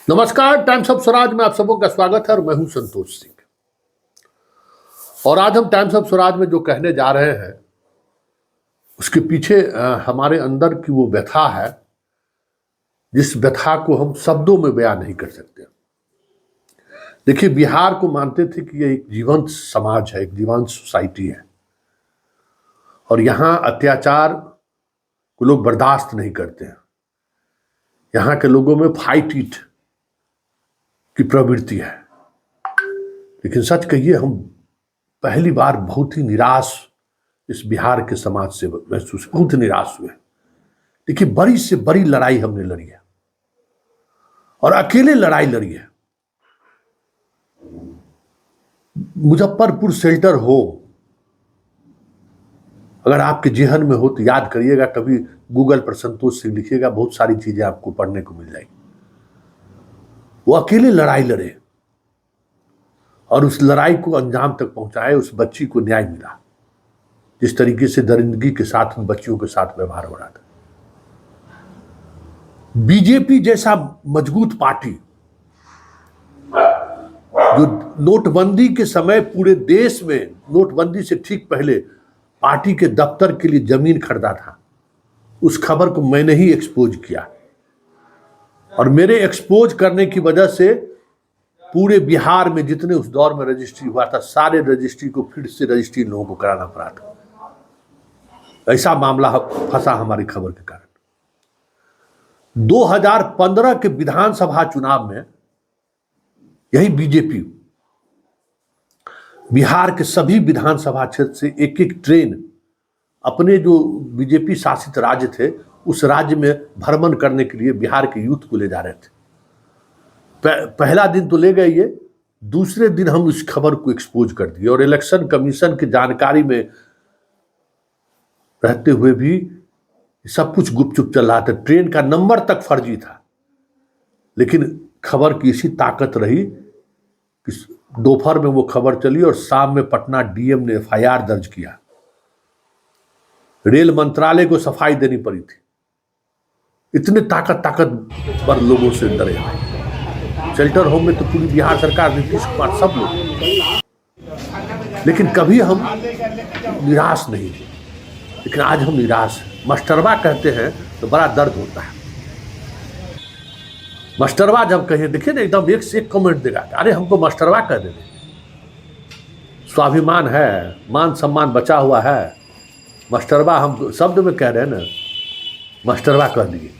नमस्कार, times of Swaraj में आप सबों का स्वागत है और मैं हूं संतोष सिंह। और आज हम टाइम्स ऑफ स्वराज में जो कहने जा रहे हैं उसके पीछे हमारे अंदर की वो व्यथा है जिस व्यथा को हम शब्दों में बयान नहीं कर सकते। देखिए, बिहार को मानते थे कि ये एक जीवंत समाज है, एक जीवंत सोसाइटी है और यहाँ अत्याचार को लोग बर्दाश्त नहीं करते हैं। यहाँ के लोगों में फाइट इट की प्रवृत्ति है। लेकिन सच कहिए, हम पहली बार बहुत ही निराश इस बिहार के समाज से महसूस, बहुत निराश हुए। देखिए, बड़ी से बड़ी लड़ाई हमने लड़ी है और अकेले लड़ाई लड़ी है। मुजफ्फरपुर शेल्टर होम अगर आपके जेहन में हो तो याद करिएगा, कभी गूगल पर संतोष सिंह लिखिएगा, बहुत सारी चीजें आपको पढ़ने को मिल जाएगी। वो अकेले लड़ाई लड़े और उस लड़ाई को अंजाम तक पहुंचाए। उस बच्ची को न्याय मिला। जिस तरीके से दरिंदगी के साथ उन बच्चियों के साथ व्यवहार हो रहा था। बीजेपी जैसा मजबूत पार्टी जो नोटबंदी के समय पूरे देश में, नोटबंदी से ठीक पहले पार्टी के दफ्तर के लिए जमीन खरीदा था, उस खबर को मैंने ही एक्सपोज किया और मेरे एक्सपोज करने की वजह से पूरे बिहार में जितने उस दौर में रजिस्ट्री हुआ था, सारे रजिस्ट्री को फिर से रजिस्ट्री लोगों को कराना पड़ा था। ऐसा मामला फंसा हमारी खबर के कारण। 2015 के विधानसभा चुनाव में यही बीजेपी बिहार के सभी विधानसभा क्षेत्र से एक एक ट्रेन अपने जो बीजेपी शासित राज्य थे उस राज्य में भ्रमण करने के लिए बिहार के यूथ को ले जा रहे थे। पहला दिन तो ले गए ये, दूसरे दिन हम इस खबर को एक्सपोज कर दिए और इलेक्शन कमीशन की जानकारी में रहते हुए भी सब कुछ गुपचुप चल रहा था। ट्रेन का नंबर तक फर्जी था, लेकिन खबर की इसी ताकत रही कि दोपहर में वो खबर चली और शाम में पटना डीएम ने एफआईआर दर्ज किया। रेल मंत्रालय को सफाई देनी पड़ी थी, इतने ताकतवर लोगों से डरे। शेल्टर होम में तो पूरी बिहार सरकार, नीतीश कुमार, सब लोग। लेकिन कभी हम निराश नहीं थे, लेकिन आज हम निराश हैं। मास्टरवा कहते हैं तो बड़ा दर्द होता है। मास्टरवा जब कहें, देखिए ना, एकदम एक से एक कमेंट देगा, अरे हमको मास्टरवा कह देंगे। स्वाभिमान है, मान सम्मान बचा हुआ है, मास्टरवा हम शब्द में कह रहे हैं ना, मास्टरवा कह दिए।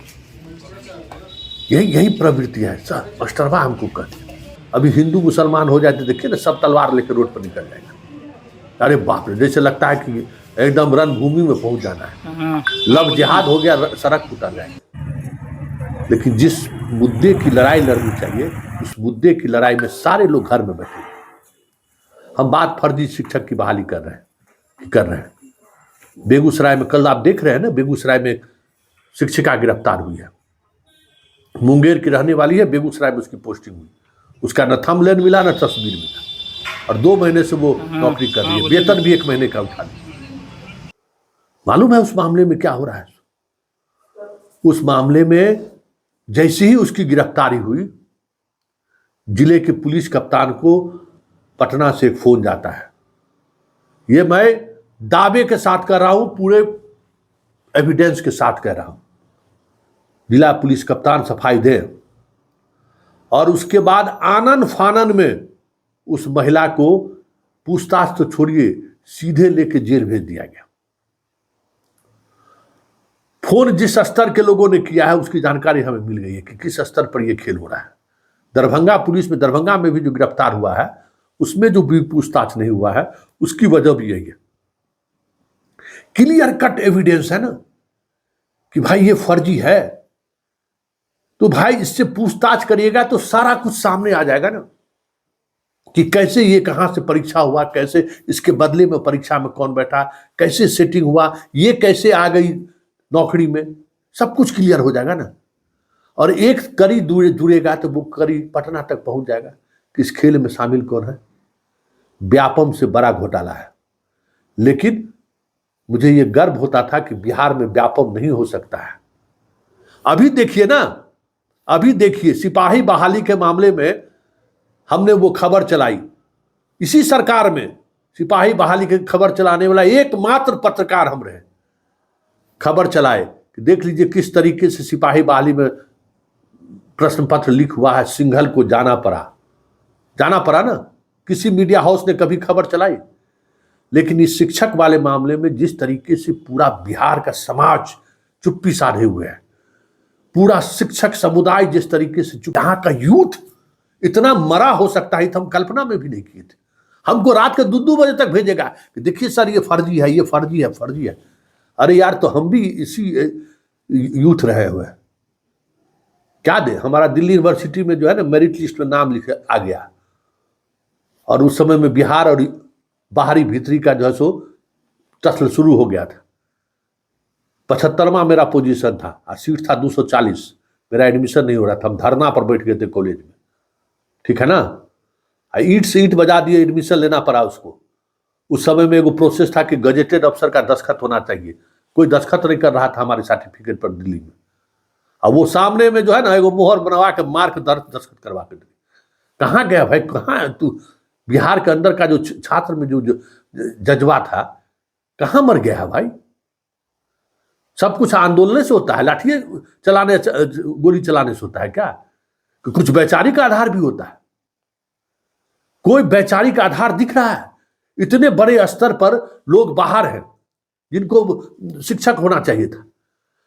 यही प्रवृत्ति है सर, मास्टरवा हमको कह दिए। अभी हिंदू मुसलमान हो जाते, देखिए ना, सब तलवार लेकर रोड पर निकल जाएगा। अरे बाप रे, जैसे लगता है कि एकदम रणभूमि में पहुंच जाना है, लव जिहाद हो गया, सड़क उतर जाएगा। लेकिन जिस मुद्दे की लड़ाई लड़नी चाहिए, उस मुद्दे की लड़ाई में सारे लोग घर में बैठे। हम बात फर्जी शिक्षक की बहाली कर रहे हैं। बेगूसराय में कल आप देख रहे हैं ना, बेगूसराय में शिक्षिका गिरफ्तार हुई है। मुंगेर की रहने वाली है, बेगूसराय में उसकी पोस्टिंग हुई। उसका न थंबनेल मिला न तस्वीर मिला और 2 महीने से वो नौकरी कर रही है। वेतन भी 1 महीने का उठा लिया। मालूम है उस मामले में क्या हो रहा है? उस मामले में जैसे ही उसकी गिरफ्तारी हुई, जिले के पुलिस कप्तान को पटना से एक फोन जाता है। ये मैं दावे के साथ कह रहा हूं, पूरे एविडेंस के साथ कह रहा हूं। जिला पुलिस कप्तान सफाई दे। और उसके बाद आनन फानन में उस महिला को पूछताछ तो छोड़िए, सीधे लेके जेल भेज दिया गया। फोन जिस स्तर के लोगों ने किया है उसकी जानकारी हमें मिल गई है कि किस स्तर पर यह खेल हो रहा है। दरभंगा पुलिस में, दरभंगा में भी जो गिरफ्तार हुआ है उसमें जो भी पूछताछ नहीं हुआ है, उसकी वजह भी यही है। क्लियर कट एविडेंस है ना कि भाई ये फर्जी है, तो भाई इससे पूछताछ करिएगा तो सारा कुछ सामने आ जाएगा ना कि कैसे ये, कहां से परीक्षा हुआ, कैसे इसके बदले में परीक्षा में कौन बैठा, कैसे सेटिंग हुआ, ये कैसे आ गई नौकरी में, सब कुछ क्लियर हो जाएगा ना। और एक कड़ी जुड़ेगा तो वो कड़ी पटना तक पहुंच जाएगा कि इस खेल में शामिल कौन है। व्यापम से बड़ा घोटाला है। लेकिन मुझे ये गर्व होता था कि बिहार में व्यापम नहीं हो सकता है। अभी देखिए ना, अभी देखिए सिपाही बहाली के मामले में हमने वो खबर चलाई, इसी सरकार में सिपाही बहाली की खबर चलाने वाला एकमात्र पत्रकार हम रहे। खबर चलाए कि देख लीजिए किस तरीके से सिपाही बहाली में प्रश्न पत्र लीक हुआ है, सिंघल को जाना पड़ा ना। किसी मीडिया हाउस ने कभी खबर चलाई? लेकिन इस शिक्षक वाले मामले में जिस तरीके से पूरा बिहार का समाज चुप्पी साधे हुए है, पूरा शिक्षक समुदाय जिस तरीके से यहाँ का यूथ इतना मरा हो सकता है तो हम कल्पना में भी नहीं किए थे। हमको रात के 2-2 बजे तक भेजेगा कि देखिए सर ये फर्जी है, ये फर्जी है। अरे यार, तो हम भी इसी यूथ रहे हुए हैं। क्या दे, हमारा दिल्ली यूनिवर्सिटी में जो है ना मेरिट लिस्ट में नाम लिखे आ गया, और उस समय में बिहार और बाहरी भीतरी का जो है सो टसल शुरू हो गया था। 75वां मेरा पोजीशन था और सीट था 240। मेरा एडमिशन नहीं हो रहा था, हम धरना पर बैठ गए थे कॉलेज में, ठीक है ना। ईंट से ईंट बजा दिए, एडमिशन लेना पड़ा उसको। उस समय में एगो प्रोसेस था कि गजेटेड अफसर का दस्तखत होना चाहिए, कोई दस्तखत नहीं कर रहा था हमारे सर्टिफिकेट पर दिल्ली में। और वो सामने में जो है ना एगो मोहर बनवा के मार्क दस्तखत करवा के दे। कहाँ गया भाई, कहाँ है तू? बिहार के अंदर का जो छात्र में जो जज्बा था कहाँ मर गया है भाई? सब कुछ आंदोलन से होता है, लाठी चलाने गोली चलाने से होता है क्या? कि कुछ वैचारिक आधार भी होता है? कोई वैचारिक आधार दिख रहा है? इतने बड़े स्तर पर लोग बाहर हैं जिनको शिक्षक होना चाहिए था।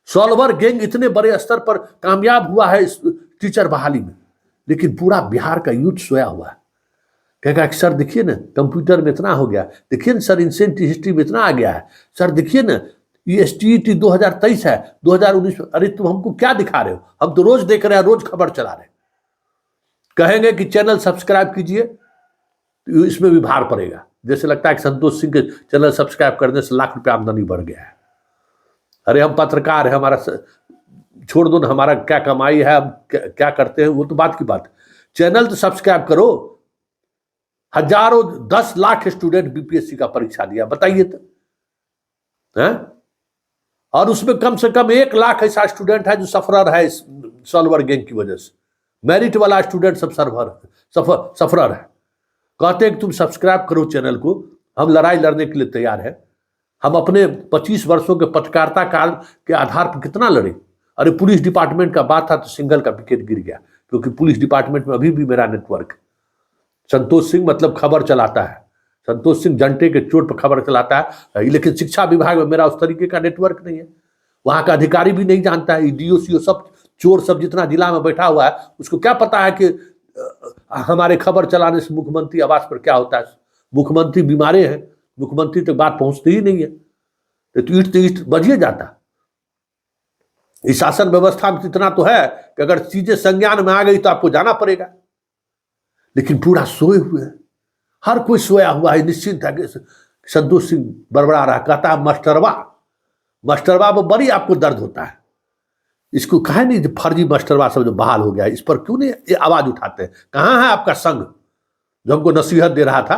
सॉल्वर गैंग इतने बड़े स्तर पर कामयाब हुआ है इस टीचर बहाली में, लेकिन पूरा बिहार का यूथ सोया हुआ है। कहेगा कि सर देखिए ना कंप्यूटर में इतना हो गया, देखिए ना सर इंसेंट हिस्ट्री में इतना आ गया है, सर देखिए ना ये STET 2023 है 2019 में। अरे तुम हमको क्या दिखा रहे हो? हम तो रोज देख रहे हैं, रोज खबर चला रहे हैं। कहेंगे कि चैनल सब्सक्राइब कीजिए, तो इसमें भी भार पड़ेगा। जैसे लगता है कि संतोष सिंह के चैनल सब्सक्राइब करने से लाख रुपया आमदनी बढ़ गया है। अरे हम पत्रकार है, हमारा छोड़ दो ना, हमारा क्या कमाई है, हम क्या करते हैं वो तो बात की बात। चैनल तो सब्सक्राइब करो। हजारों 10 लाख स्टूडेंट BPSC का परीक्षा दिया, बताइए तो है? और उसमें कम से कम 1 लाख ऐसा स्टूडेंट है जो सफरर है सॉल्वर गैंग की वजह से। मेरिट वाला स्टूडेंट सब सफरर है। कहते हैं कि तुम सब्सक्राइब करो चैनल को, हम लड़ाई लड़ने के लिए तैयार है। हम अपने 25 वर्षों के पत्रकारिता काल के आधार पर कितना लड़े। अरे पुलिस डिपार्टमेंट का बात था तो सिंघल का विकेट गिर गया, क्योंकि पुलिस डिपार्टमेंट में अभी भी मेरा नेटवर्क है। संतोष सिंह मतलब खबर चलाता है, संतोष सिंह जंटे के चोट पर खबर चलाता है, लेकिन शिक्षा विभाग में मेरा उस तरीके का नेटवर्क नहीं है। वहां का अधिकारी भी नहीं जानता है, DOC सब चोर सब जितना जिला में बैठा हुआ है उसको क्या पता है कि हमारे खबर चलाने से मुख्यमंत्री आवास पर क्या होता है। मुख्यमंत्री बीमारे हैं, मुख्यमंत्री तक बात पहुंचती ही नहीं है, तो ईट बजिए जाता। इस शासन व्यवस्था में इतना तो है कि अगर चीजें संज्ञान में आ गई तो आपको जाना पड़ेगा। लेकिन पूरा सोए हुए हैं, हर कोई सोया हुआ है, निश्चिंत है। संतोष सिंह बड़बड़ा रहा, कहता है मास्टरवा में बड़ी आपको दर्द होता है। इसको कहे नहीं फर्जी मास्टरवा सब जो बहाल हो गया, इस पर क्यों नहीं आवाज उठाते हैं? कहाँ है आपका संघ जो हमको नसीहत दे रहा था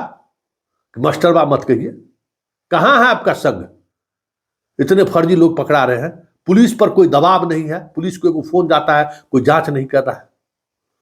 कि मास्टरवा मत कहिए? कहाँ है आपका संघ? इतने फर्जी लोग पकड़ा रहे हैं, पुलिस पर कोई दबाव नहीं है, पुलिस को फोन जाता है, कोई जांच नहीं कर रहा है।